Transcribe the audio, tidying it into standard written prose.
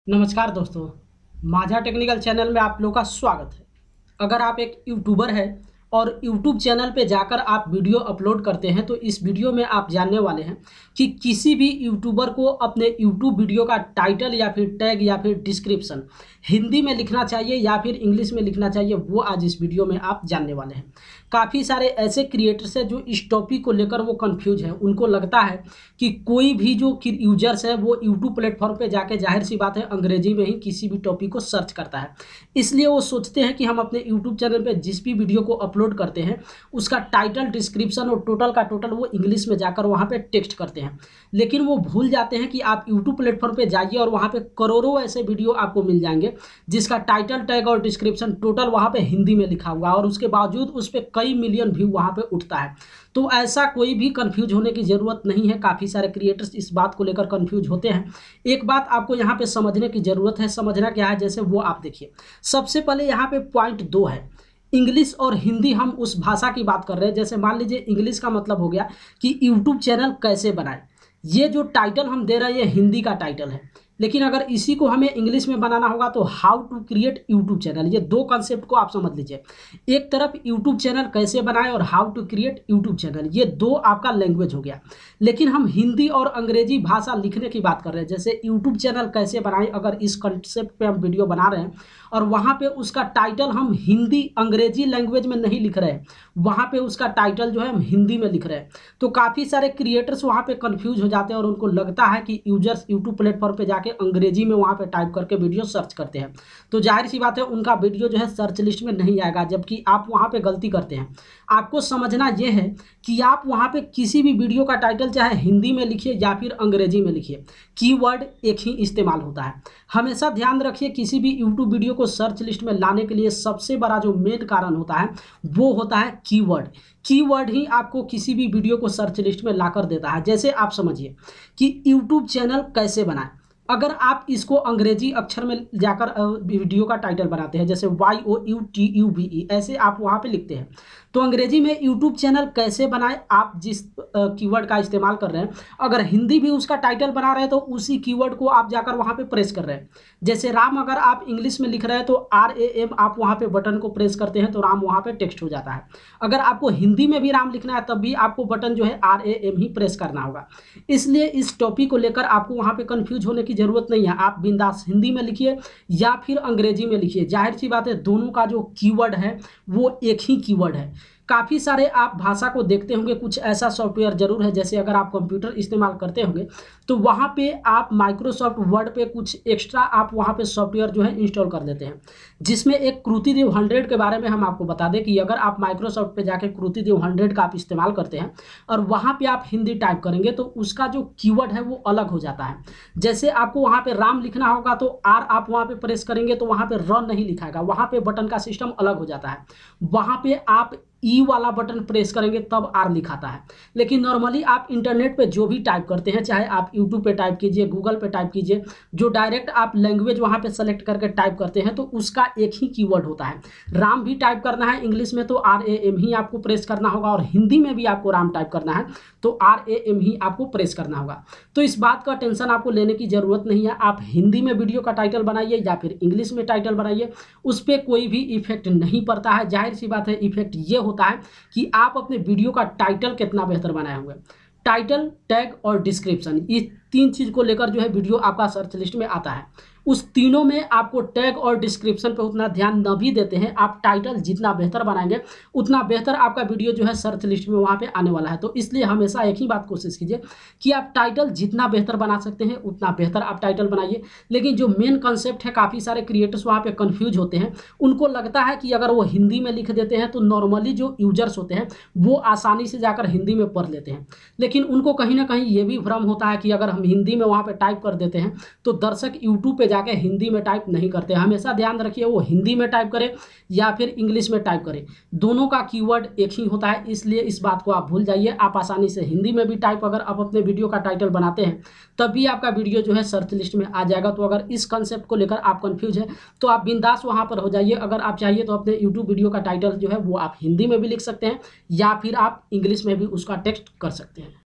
नमस्कार दोस्तों, माझा टेक्निकल चैनल में आप लोग का स्वागत है। अगर आप एक यूट्यूबर हैं और यूट्यूब चैनल पे जाकर आप वीडियो अपलोड करते हैं तो इस वीडियो में आप जानने वाले हैं कि किसी भी यूट्यूबर को अपने यूट्यूब वीडियो का टाइटल या फिर टैग या फिर डिस्क्रिप्शन हिंदी में लिखना चाहिए या फिर इंग्लिश में लिखना चाहिए, वो आज इस वीडियो में आप जानने वाले हैं। काफ़ी सारे ऐसे क्रिएटर्स हैं जो इस टॉपिक को लेकर वो कंफ्यूज हैं। उनको लगता है कि कोई भी जो यूजर्स है वो यूट्यूब प्लेटफॉर्म पे जाके जाहिर सी बात है अंग्रेजी में ही किसी भी टॉपिक को सर्च करता है। इसलिए वो सोचते हैं कि हम अपने यूट्यूब चैनल पे जिस भी वीडियो को अपलोड करते हैं उसका टाइटल, डिस्क्रिप्शन और टोटल का टोटल वो इंग्लिश में जाकर वहाँ पे टेक्स्ट करते हैं। लेकिन वो भूल जाते हैं कि आप यूट्यूब प्लेटफॉर्म पे जाइए और वहाँ पे करोड़ों ऐसे वीडियो आपको मिल जाएंगे जिसका टाइटल, टैग और डिस्क्रिप्शन टोटल वहाँ पे हिंदी में लिखा हुआ है और उसके बावजूद उस पर कई मिलियन व्यू वहाँ पे उठता है। तो ऐसा कोई भी कंफ्यूज होने की ज़रूरत नहीं है। काफ़ी सारे क्रिएटर्स इस बात को लेकर कंफ्यूज होते हैं। एक बात आपको यहाँ पे समझने की ज़रूरत है। समझना क्या है, जैसे वो आप देखिए। सबसे पहले यहाँ पे पॉइंट 2 है, इंग्लिश और हिंदी। हम उस भाषा की बात कर रहे हैं। जैसे मान लीजिए इंग्लिश का मतलब हो गया कि यूट्यूब चैनल कैसे बनाए। ये जो टाइटल हम दे रहे हैं ये हिंदी का टाइटल है, लेकिन अगर इसी को हमें इंग्लिश में बनाना होगा तो how to create YouTube channel. ये दो कॉन्सेप्ट को आप समझ लीजिए। एक तरफ यूट्यूब चैनल कैसे बनाएं और how to create YouTube channel, ये दो आपका लैंग्वेज हो गया। लेकिन हम हिंदी और अंग्रेजी भाषा लिखने की बात कर रहे हैं। जैसे यूट्यूब चैनल कैसे बनाएं, अगर इस कॉन्सेप्ट पे हम वीडियो बना रहे हैं और वहाँ पे उसका टाइटल हम हिंदी अंग्रेजी लैंग्वेज में नहीं लिख रहे हैं, वहाँ पे उसका टाइटल जो है हम हिंदी में लिख रहे हैं, तो काफ़ी सारे क्रिएटर्स वहाँ पे कंफ्यूज हो जाते हैं और उनको लगता है कि यूजर्स यूट्यूब प्लेटफॉर्म पे जाके अंग्रेजी में वहाँ पे टाइप करके वीडियो सर्च करते हैं, तो जाहिर सी बात है उनका वीडियो जो है सर्च लिस्ट में नहीं आएगा। जबकि आप वहाँ पे गलती करते हैं। आपको समझना ये है कि आप वहाँ पे किसी भी वीडियो का टाइटल चाहे हिंदी में लिखिए या फिर अंग्रेजी में लिखिए, कीवर्ड एक ही इस्तेमाल होता है। हमेशा ध्यान रखिए, किसी भी यूट्यूब वीडियो को सर्च लिस्ट में लाने के लिए सबसे बड़ा जो मेन कारण होता है वो होता है कीवर्ड। कीवर्ड ही आपको किसी भी वीडियो को सर्च लिस्ट में लाकर देता है। जैसे आप समझिए कि यूट्यूब चैनल कैसे बनाएं। अगर आप इसको अंग्रेजी अक्षर में जाकर वीडियो का टाइटल बनाते हैं, जैसे YOUTUBE ऐसे आप वहाँ पे लिखते हैं, तो अंग्रेजी में यूट्यूब चैनल कैसे बनाएं, आप जिस कीवर्ड का इस्तेमाल कर रहे हैं, अगर हिंदी भी उसका टाइटल बना रहे हैं तो उसी कीवर्ड को आप जाकर वहाँ पे प्रेस कर रहे हैं। जैसे राम अगर आप इंग्लिश में लिख रहे हैं तो RAM आप वहाँ पे बटन को प्रेस करते हैं तो राम वहाँ पे टेक्स्ट हो जाता है। अगर आपको हिंदी में भी राम लिखना है तब भी आपको बटन जो है RAM ही प्रेस करना होगा। इसलिए इस टॉपिक को लेकर आपको वहाँ पे कंफ्यूज होने की ज़रूरत नहीं है। आप बिंदास हिंदी में लिखिए या फिर अंग्रेजी में लिखिए, जाहिर सी बात है दोनों का जो कीवर्ड है वो एक ही कीवर्ड है। काफ़ी सारे आप भाषा को देखते होंगे, कुछ ऐसा सॉफ्टवेयर जरूर है, जैसे अगर आप कंप्यूटर इस्तेमाल करते होंगे तो वहाँ पे आप माइक्रोसॉफ्ट वर्ड पे कुछ एक्स्ट्रा आप वहाँ पे सॉफ्टवेयर जो है इंस्टॉल कर लेते हैं, जिसमें एक कृतिदेव 100 के बारे में हम आपको बता दें कि अगर आप माइक्रोसॉफ्ट पे जाके कृतिदेव 100 का आप इस्तेमाल करते हैं और वहाँ पर आप हिंदी टाइप करेंगे तो उसका जो कीवर्ड है वो अलग हो जाता है। जैसे आपको वहाँ पर राम लिखना होगा तो R आप वहाँ पर प्रेस करेंगे तो वहाँ पर र नहीं लिखाएगा, वहाँ पर बटन का सिस्टम अलग हो जाता है। वहाँ पर आप ई वाला बटन प्रेस करेंगे तब R लिखाता है। लेकिन नॉर्मली आप इंटरनेट पे जो भी टाइप करते हैं, चाहे आप यूट्यूब पे टाइप कीजिए, गूगल पे टाइप कीजिए, जो डायरेक्ट आप लैंग्वेज वहाँ पे सेलेक्ट करके टाइप करते हैं तो उसका एक ही कीवर्ड होता है। राम भी टाइप करना है इंग्लिश में तो RAM ही आपको प्रेस करना होगा, और हिंदी में भी आपको राम टाइप करना है तो RAM ही आपको प्रेस करना होगा। तो इस बात का टेंशन आपको लेने की ज़रूरत नहीं है। आप हिंदी में वीडियो का टाइटल बनाइए या फिर इंग्लिश में टाइटल बनाइए, उस पर कोई भी इफेक्ट नहीं पड़ता है। जाहिर सी बात है इफेक्ट ये होता है कि आप अपने वीडियो का टाइटल कितना बेहतर बनाए हुए। टाइटल, टैग और डिस्क्रिप्शन, ये तीन चीज़ को लेकर जो है वीडियो आपका सर्च लिस्ट में आता है। उस तीनों में आपको टैग और डिस्क्रिप्शन पे उतना ध्यान न भी देते हैं, आप टाइटल जितना बेहतर बनाएंगे उतना बेहतर आपका वीडियो जो है सर्च लिस्ट में वहाँ पे आने वाला है। तो इसलिए हमेशा एक ही बात कोशिश कीजिए कि आप टाइटल जितना बेहतर बना सकते हैं उतना बेहतर आप टाइटल बनाइए। लेकिन जो मेन कंसेप्ट है, काफ़ी सारे क्रिएटर्स वहाँ पे कंफ्यूज होते हैं। उनको लगता है कि अगर वो हिंदी में लिख देते हैं तो नॉर्मली जो यूजर्स होते हैं वो आसानी से जाकर हिंदी में पढ़ लेते हैं। लेकिन उनको कहीं ना कहीं ये भी भ्रम होता है कि अगर हम हिंदी में वहाँ पर टाइप कर देते हैं तो दर्शक यूट्यूब पर जाके हिंदी में टाइप नहीं करते। हमेशा ध्यान रखिए वो हिंदी में टाइप करे या फिर इंग्लिश में टाइप करे, दोनों का कीवर्ड एक ही होता है। इसलिए इस बात को आप भूल जाइए। आप आसानी से हिंदी में भी टाइप अगर आप अपने वीडियो का टाइटल बनाते हैं तभी आपका वीडियो जो है सर्च लिस्ट में आ जाएगा। तो अगर इस कंसेप्ट को लेकर आप कंफ्यूज है तो आप बिंदास वहां पर हो जाइए। अगर आप चाहिए तो अपने यूट्यूब वीडियो का टाइटल जो है वो आप हिंदी में भी लिख सकते हैं या फिर आप इंग्लिश में भी उसका टेक्स्ट कर सकते हैं।